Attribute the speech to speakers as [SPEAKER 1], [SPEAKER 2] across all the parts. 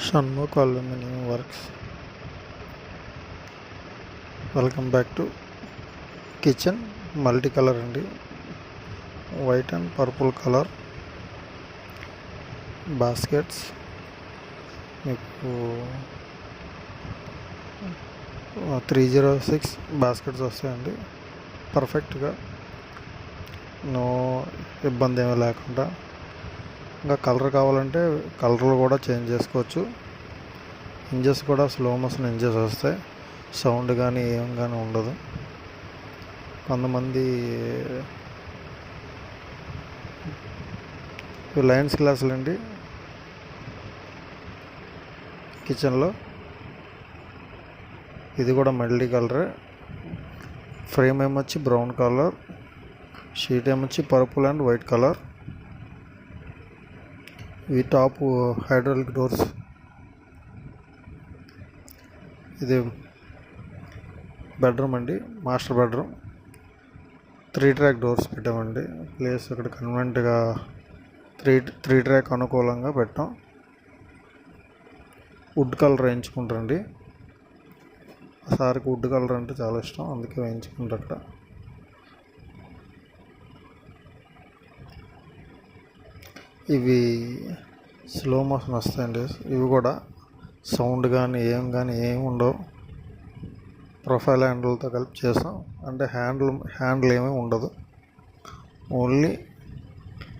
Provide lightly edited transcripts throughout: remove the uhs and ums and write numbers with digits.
[SPEAKER 1] Shanmugh Aluminum Works. Welcome back to kitchen. Multicolor అండి, white and purple colour baskets మీకు 306 baskets వస్తాయండి. పర్ఫెక్ట్గా no ఇబ్బంది ఏమీ లేకుండా. ఇంకా కలర్ కావాలంటే కలర్లు కూడా చేంజ్ చేసుకోవచ్చు. ఇంజెస్ కూడా స్లో మోషన్ ఇంజెస్ వస్తాయి, సౌండ్ కానీ ఏం కానీ ఉండదు. కొంతమంది లయన్స్ గ్లాసులు అండి కిచెన్లో. ఇది కూడా మల్టీ కలరే. ఫ్రేమ్ ఏమొచ్చి బ్రౌన్ కలర్, షీట్ ఏమొచ్చి పర్పుల్ అండ్ వైట్ కలర్. ఇవి టాప్ హైడ్రాలిక్ డోర్స్. ఇది బెడ్రూమ్ అండి, మాస్టర్ బెడ్రూమ్. 3 ట్రాక్ డోర్స్ పెట్టామండి. ప్లేస్ ఇక్కడ కన్వెంట్గా త్రీ ట్రాక్ అనుకూలంగా పెట్టాం. వుడ్ కలర్ వేయించుకుంటారండి. సార్కి వుడ్ కలర్ అంటే చాలా ఇష్టం, అందుకే వేయించుకుంటారు అక్కడ. ఇవి స్లో మోషన్ వస్తాయండి. ఇవి కూడా సౌండ్ కానీ ఏం ఉండవు. ప్రొఫైల్ హ్యాండిల్తో కలిపి చేస్తాం. అంటే హ్యాండిల్ ఏమీ ఉండదు, ఓన్లీ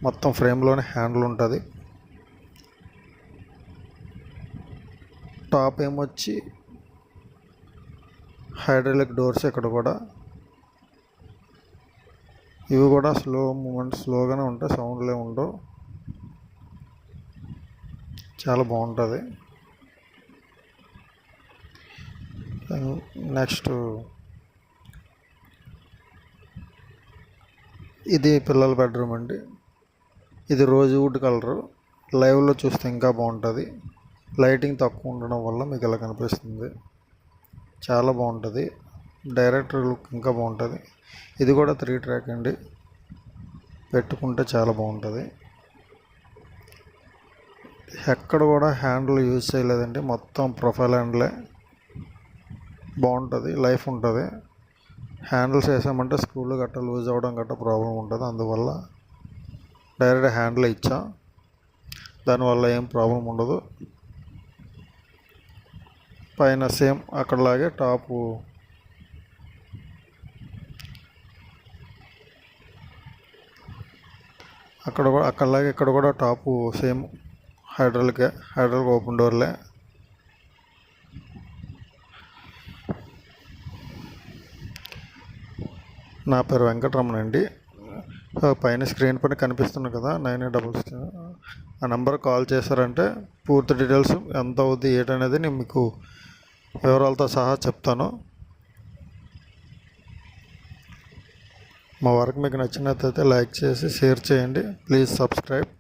[SPEAKER 1] మొత్తం ఫ్రేమ్లోనే హ్యాండిల్ ఉంటుంది. టాప్ ఏమొచ్చి హైడ్రాలిక్ డోర్స్. ఇక్కడ కూడా ఇవి కూడా స్లో మూమెంట్, స్లోగానే ఉంటాయి, సౌండ్లే ఉండవు. చాలా బాగుంటుంది. నెక్స్ట్ ఇది పిల్లల బెడ్రూమ్ అండి. ఇది రోజ్ వుడ్ కలరు. లైవ్లో చూస్తే ఇంకా బాగుంటుంది. లైటింగ్ తక్కువ ఉండడం వల్ల మీకు ఇలా కనిపిస్తుంది. చాలా బాగుంటుంది. డైరెక్ట్ లుక్ ఇంకా బాగుంటుంది. ఇది కూడా 3 ట్రాక్ అండి, పెట్టుకుంటే చాలా బాగుంటుంది. ఎక్కడ కూడా హ్యాండిల్ యూజ్ చేయలేదండి, మొత్తం ప్రొఫైల్ హ్యాండిలే. బాగుంటుంది, లైఫ్ ఉంటుంది. హ్యాండిల్స్ వేసామంటే స్క్రూలు గట్ట లూజ్ అవ్వడం గట్ట ప్రాబ్లం ఉంటుంది. అందువల్ల డైరెక్ట్ హ్యాండిల్ ఇచ్చాం, దానివల్ల ఏం ప్రాబ్లం ఉండదు. పైన సేమ్ అక్కడలాగే టాపు అక్కడలాగే ఇక్కడ కూడా టాపు సేమ్ హైడ్రాలిక్ ఓపెన్ డోర్లే. నా పేరు వెంకటరమణ అండి. పైన స్క్రీన్ పైన కనిపిస్తుంది కదా 9866, ఆ నెంబర్ కాల్ చేశారంటే పూర్తి డీటెయిల్స్ ఎంత అవుద్ది ఏంటనేది నేను మీకు వివరాలతో సహా చెప్తాను. మా వర్క్ మీకు నచ్చినట్లయితే లైక్ చేసి షేర్ చేయండి. Please subscribe.